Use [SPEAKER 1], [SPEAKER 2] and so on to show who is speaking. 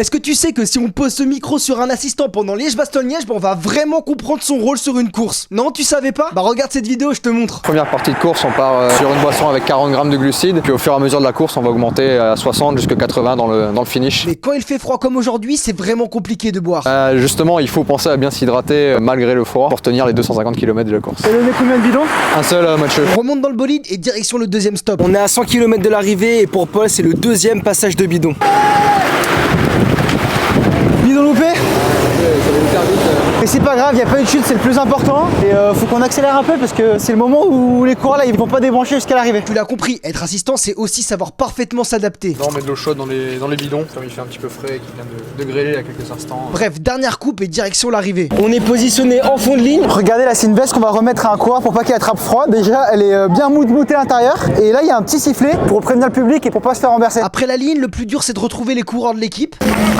[SPEAKER 1] Est-ce que tu sais que si on pose ce micro sur un assistant pendant Liège-Bastogne-Liège, on va vraiment comprendre son rôle sur une course? Non, tu savais pas? Bah regarde cette vidéo, je te montre.
[SPEAKER 2] Première partie de course, on part sur une boisson avec 40 grammes de glucides, puis au fur et à mesure de la course, on va augmenter à 60 jusqu'à 80 dans le finish.
[SPEAKER 1] Mais quand il fait froid comme aujourd'hui, c'est vraiment compliqué de boire.
[SPEAKER 2] Justement, il faut penser à bien s'hydrater malgré le froid pour tenir les 250 km de la course.
[SPEAKER 3] T'as donné combien de bidons?
[SPEAKER 2] Un seul Mathieu.
[SPEAKER 1] On remonte dans le bolide et direction le deuxième stop.
[SPEAKER 3] On est à 100 km de l'arrivée et pour Paul c'est le deuxième passage de bidon. Bidon loupé? Mais c'est pas grave, il n'y a pas eu de chute, c'est le plus important. Et faut qu'on accélère un peu parce que c'est le moment où les coureurs là ils vont pas débrancher jusqu'à l'arrivée.
[SPEAKER 1] Tu l'as compris, être assistant c'est aussi savoir parfaitement s'adapter.
[SPEAKER 2] Là, on met de l'eau chaude dans les bidons, comme il fait un petit peu frais et qu'il vient de grêler il y a quelques instants.
[SPEAKER 1] Bref, dernière coupe et direction l'arrivée.
[SPEAKER 3] On est positionné en fond de ligne. Regardez là, c'est une veste qu'on va remettre à un coureur pour pas qu'il attrape froid. Déjà elle est bien moutée à l'intérieur. Et là il y a un petit sifflet pour prévenir le public et pour pas se faire renverser.
[SPEAKER 1] Après la ligne, le plus dur c'est de retrouver les coureurs de l'équipe.